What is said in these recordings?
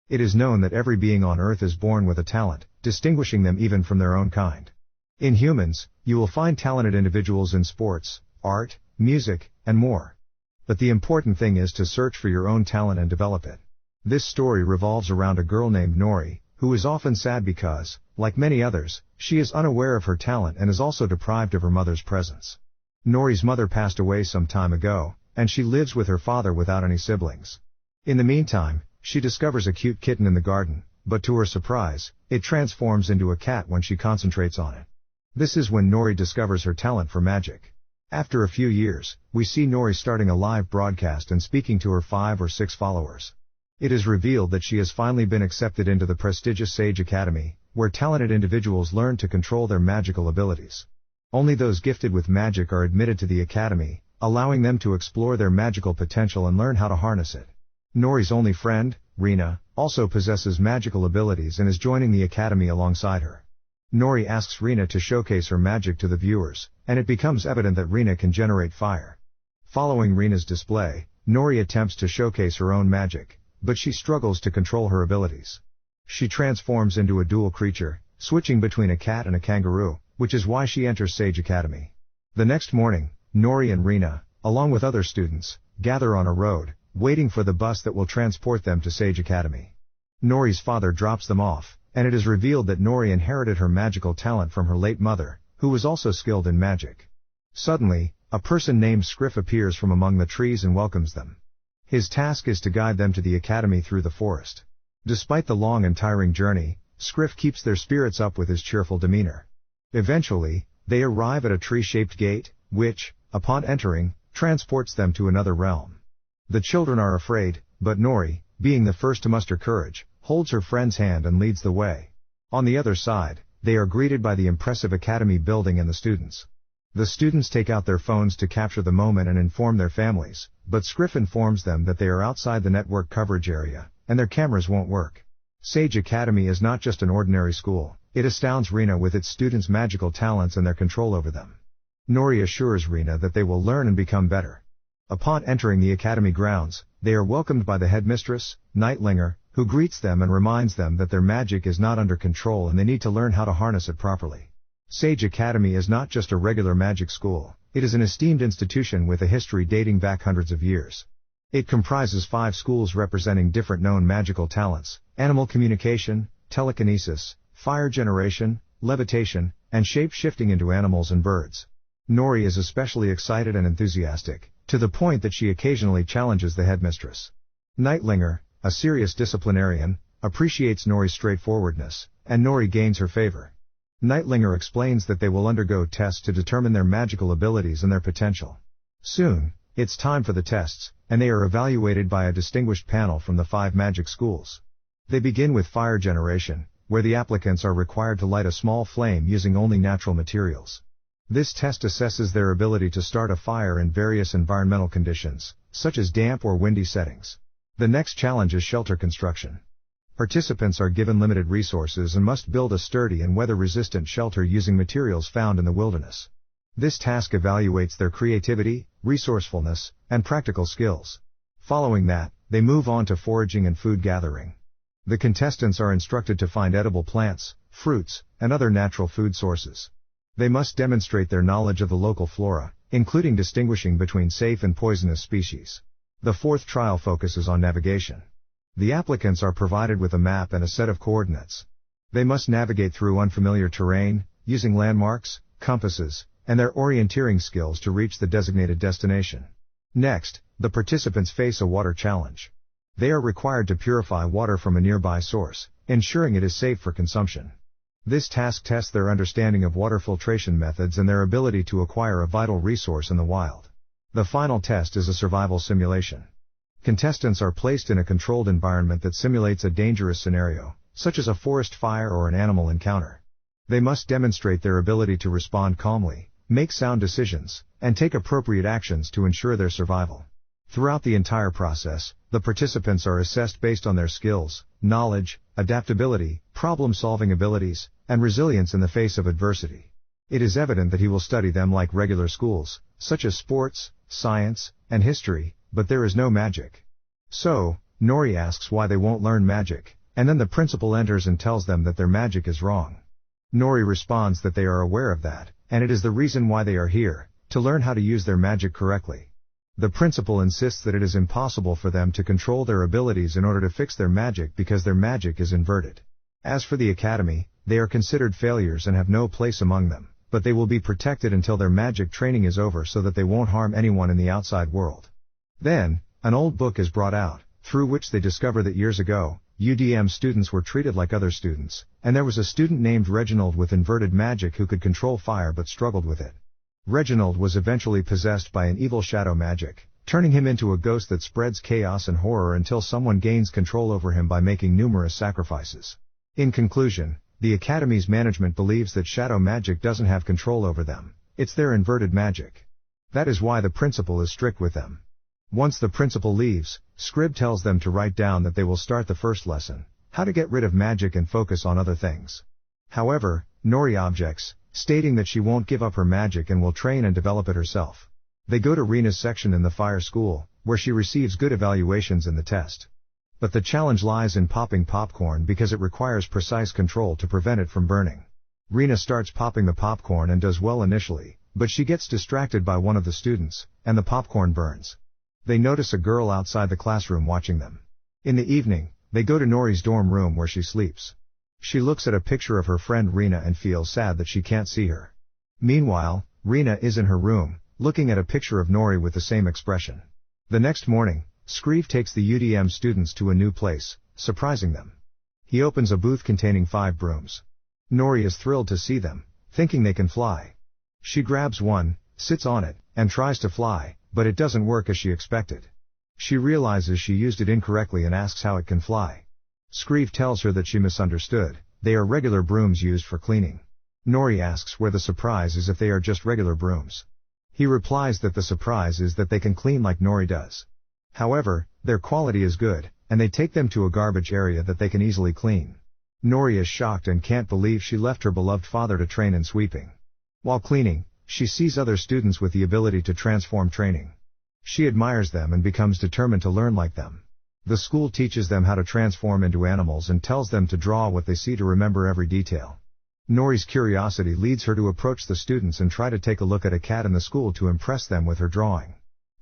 It is known that every being on earth is born with a talent, distinguishing them even from their own kind. In humans, you will find talented individuals in sports, art, music, and more. But the important thing is to search for your own talent and develop it. This story revolves around a girl named Nori, who is often sad because, like many others, she is unaware of her talent and is also deprived of her mother's presence. Nori's mother passed away some time ago, and she lives with her father without any siblings. In the meantime, she discovers a cute kitten in the garden, but to her surprise, it transforms into a cat when she concentrates on it. This is when Nori discovers her talent for magic. After a few years, we see Nori starting a live broadcast and speaking to her 5 or 6 followers. It is revealed that she has finally been accepted into the prestigious Sage Academy, where talented individuals learn to control their magical abilities. Only those gifted with magic are admitted to the academy, allowing them to explore their magical potential and learn how to harness it. Nori's only friend, Rina, also possesses magical abilities and is joining the academy alongside her. Nori asks Rina to showcase her magic to the viewers, and it becomes evident that Rina can generate fire. Following Rina's display, Nori attempts to showcase her own magic, but she struggles to control her abilities. She transforms into a dual creature, switching between a cat and a kangaroo, which is why she enters Sage Academy. The next morning, Nori and Rina, along with other students, gather on a road, waiting for the bus that will transport them to Sage Academy. Nori's father drops them off, and it is revealed that Nori inherited her magical talent from her late mother, who was also skilled in magic. Suddenly, a person named Scriff appears from among the trees and welcomes them. His task is to guide them to the academy through the forest. Despite the long and tiring journey, Scriff keeps their spirits up with his cheerful demeanor. Eventually, they arrive at a tree-shaped gate, which, upon entering, transports them to another realm. The children are afraid, but Nori, being the first to muster courage, holds her friend's hand and leads the way. On the other side, they are greeted by the impressive academy building and the students. The students take out their phones to capture the moment and inform their families, but Scriff informs them that they are outside the network coverage area, and their cameras won't work. Sage Academy is not just an ordinary school, it astounds Rina with its students' magical talents and their control over them. Nori assures Rina that they will learn and become better. Upon entering the academy grounds, they are welcomed by the headmistress, Nightlinger, who greets them and reminds them that their magic is not under control and they need to learn how to harness it properly. Sage Academy is not just a regular magic school, it is an esteemed institution with a history dating back hundreds of years. It comprises 5 schools representing different known magical talents: animal communication, telekinesis, fire generation, levitation, and shape-shifting into animals and birds. Nori is especially excited and enthusiastic, to the point that she occasionally challenges the headmistress. Nightlinger, a serious disciplinarian, appreciates Nori's straightforwardness, and Nori gains her favor. Nightlinger explains that they will undergo tests to determine their magical abilities and their potential. Soon, it's time for the tests, and they are evaluated by a distinguished panel from the 5 magic schools. They begin with fire generation, where the applicants are required to light a small flame using only natural materials. This test assesses their ability to start a fire in various environmental conditions, such as damp or windy settings. The next challenge is shelter construction. Participants are given limited resources and must build a sturdy and weather-resistant shelter using materials found in the wilderness. This task evaluates their creativity, resourcefulness, and practical skills. Following that, they move on to foraging and food gathering. The contestants are instructed to find edible plants, fruits, and other natural food sources. They must demonstrate their knowledge of the local flora, including distinguishing between safe and poisonous species. The 4th trial focuses on navigation. The applicants are provided with a map and a set of coordinates. They must navigate through unfamiliar terrain, using landmarks, compasses, and their orienteering skills to reach the designated destination. Next, the participants face a water challenge. They are required to purify water from a nearby source, ensuring it is safe for consumption. This task tests their understanding of water filtration methods and their ability to acquire a vital resource in the wild. The final test is a survival simulation. Contestants are placed in a controlled environment that simulates a dangerous scenario, such as a forest fire or an animal encounter. They must demonstrate their ability to respond calmly, make sound decisions, and take appropriate actions to ensure their survival. Throughout the entire process, the participants are assessed based on their skills, knowledge, adaptability, problem-solving abilities, and resilience in the face of adversity. It is evident that he will study them like regular schools, such as sports, science, and history, but there is no magic. So, Nori asks why they won't learn magic, And then the principal enters and tells them that their magic is wrong. Nori responds that they are aware of that, and it is the reason why they are here, to learn how to use their magic correctly. The principal insists that it is impossible for them to control their abilities in order to fix their magic because their magic is inverted. As for the academy, they are considered failures and have no place among them, but they will be protected until their magic training is over so that they won't harm anyone in the outside world. Then, an old book is brought out, through which they discover that years ago, UDM students were treated like other students, and there was a student named Reginald with inverted magic who could control fire but struggled with it. Reginald was eventually possessed by an evil shadow magic, turning him into a ghost that spreads chaos and horror until someone gains control over him by making numerous sacrifices. In conclusion, the Academy's management believes that shadow magic doesn't have control over them, it's their inverted magic. That is why the principal is strict with them. Once the principal leaves, Scrib tells them to write down that they will start the first lesson, how to get rid of magic and focus on other things. However, Nori objects, stating that she won't give up her magic and will train and develop it herself. They go to Rina's section in the fire school, where she receives good evaluations in the test. But the challenge lies in popping popcorn because it requires precise control to prevent it from burning. Rina starts popping the popcorn and does well initially, but she gets distracted by one of the students, and the popcorn burns. They notice a girl outside the classroom watching them. In the evening, they go to Nori's dorm room where she sleeps. She looks at a picture of her friend Rina and feels sad that she can't see her. Meanwhile, Rina is in her room, looking at a picture of Nori with the same expression. The next morning, Scriv takes the UDM students to a new place, surprising them. He opens a booth containing 5 brooms. Nori is thrilled to see them, thinking they can fly. She grabs one, sits on it, and tries to fly, but it doesn't work as she expected. She realizes she used it incorrectly and asks how it can fly. Scriv tells her that she misunderstood, they are regular brooms used for cleaning. Nori asks where the surprise is if they are just regular brooms. He replies that the surprise is that they can clean like Nori does. However, their quality is good, and they take them to a garbage area that they can easily clean. Nori is shocked and can't believe she left her beloved father to train in sweeping. While cleaning, she sees other students with the ability to transform training. She admires them and becomes determined to learn like them. The school teaches them how to transform into animals and tells them to draw what they see to remember every detail. Nori's curiosity leads her to approach the students and try to take a look at a cat in the school to impress them with her drawing.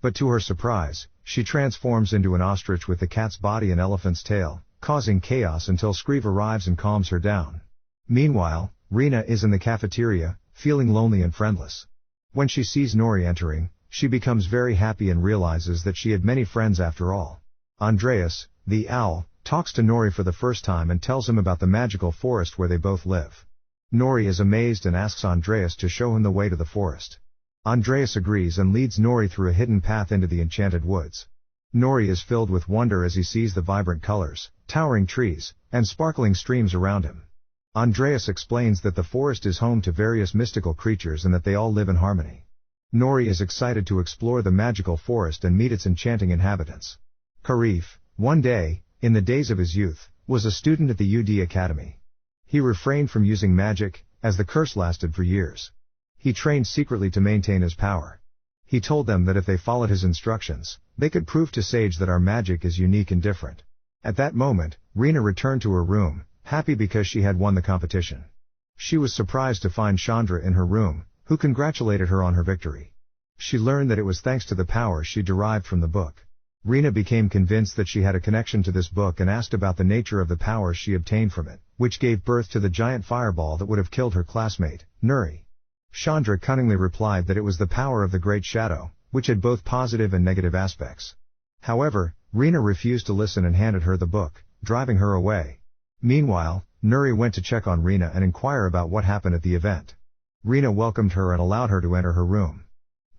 But to her surprise, she transforms into an ostrich with the cat's body and elephant's tail, causing chaos until Scriv arrives and calms her down. Meanwhile, Rina is in the cafeteria, feeling lonely and friendless. When she sees Nori entering, she becomes very happy and realizes that she had many friends after all. Andreas, the owl, talks to Nori for the first time and tells him about the magical forest where they both live. Nori is amazed and asks Andreas to show him the way to the forest. Andreas agrees and leads Nori through a hidden path into the enchanted woods. Nori is filled with wonder as he sees the vibrant colors, towering trees, and sparkling streams around him. Andreas explains that the forest is home to various mystical creatures and that they all live in harmony. Nori is excited to explore the magical forest and meet its enchanting inhabitants. Karif, one day, in the days of his youth, was a student at the UD Academy. He refrained from using magic, as the curse lasted for years. He trained secretly to maintain his power. He told them that if they followed his instructions, they could prove to Sage that our magic is unique and different. At that moment, Rina returned to her room, happy because she had won the competition. She was surprised to find Chandra in her room, who congratulated her on her victory. She learned that it was thanks to the power she derived from the book. Rina became convinced that she had a connection to this book and asked about the nature of the power she obtained from it, which gave birth to the giant fireball that would have killed her classmate, Nuri. Chandra cunningly replied that it was the power of the Great Shadow, which had both positive and negative aspects. However, Rina refused to listen and handed her the book, driving her away. Meanwhile, Nuri went to check on Rina and inquire about what happened at the event. Rina welcomed her and allowed her to enter her room.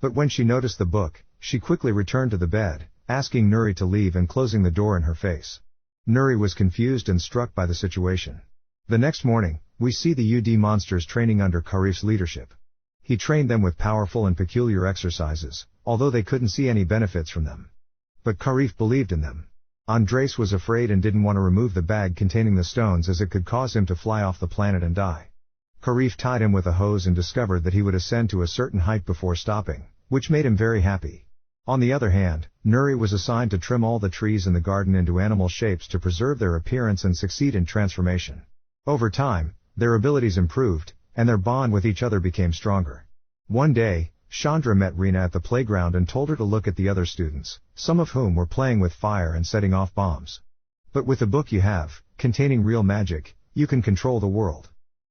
But when she noticed the book, she quickly returned to the bed, asking Nuri to leave and closing the door in her face. Nuri was confused and struck by the situation. The next morning, we see the UD monsters training under Karif's leadership. He trained them with powerful and peculiar exercises, although they couldn't see any benefits from them. But Karif believed in them. Andres was afraid and didn't want to remove the bag containing the stones as it could cause him to fly off the planet and die. Karif tied him with a hose and discovered that he would ascend to a certain height before stopping, which made him very happy. On the other hand, Nuri was assigned to trim all the trees in the garden into animal shapes to preserve their appearance and succeed in transformation. Over time, their abilities improved, and their bond with each other became stronger. One day, Chandra met Reena at the playground and told her to look at the other students, some of whom were playing with fire and setting off bombs. But with the book you have, containing real magic, you can control the world.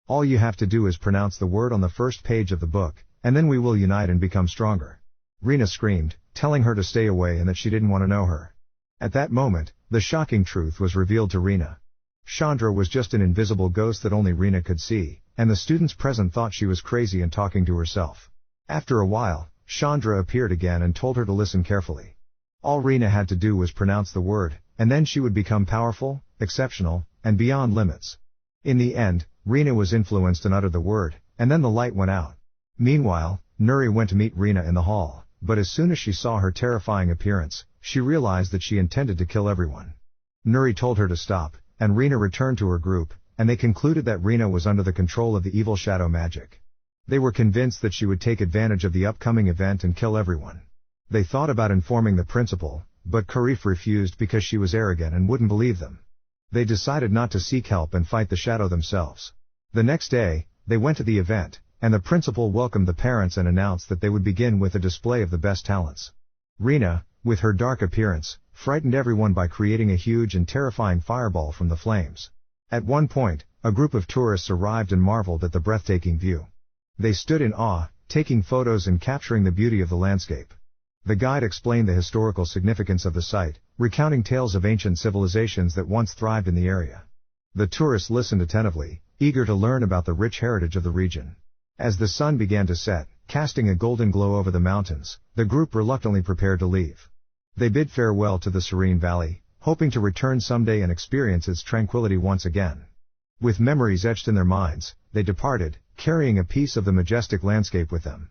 All you have to do is pronounce the word on the first page of the book, and then we will unite and become stronger. Reena screamed, telling her to stay away and that she didn't want to know her. At that moment, the shocking truth was revealed to Reena. Chandra was just an invisible ghost that only Reena could see, and the students present thought she was crazy and talking to herself. After a while, Chandra appeared again and told her to listen carefully. All Reena had to do was pronounce the word, and then she would become powerful, exceptional, and beyond limits. In the end, Reena was influenced and uttered the word, and then the light went out. Meanwhile, Nuri went to meet Reena in the hall, but as soon as she saw her terrifying appearance, she realized that she intended to kill everyone. Nuri told her to stop, and Reena returned to her group, and they concluded that Reena was under the control of the evil shadow magic. They were convinced that she would take advantage of the upcoming event and kill everyone. They thought about informing the principal, but Karif refused because she was arrogant and wouldn't believe them. They decided not to seek help and fight the shadow themselves. The next day, they went to the event, and the principal welcomed the parents and announced that they would begin with a display of the best talents. Reena, with her dark appearance, frightened everyone by creating a huge and terrifying fireball from the flames. At one point, a group of tourists arrived and marveled at the breathtaking view. They stood in awe, taking photos and capturing the beauty of the landscape. The guide explained the historical significance of the site, recounting tales of ancient civilizations that once thrived in the area. The tourists listened attentively, eager to learn about the rich heritage of the region. As the sun began to set, casting a golden glow over the mountains, the group reluctantly prepared to leave. They bid farewell to the serene valley, hoping to return someday and experience its tranquility once again. With memories etched in their minds, they departed, carrying a piece of the majestic landscape with them.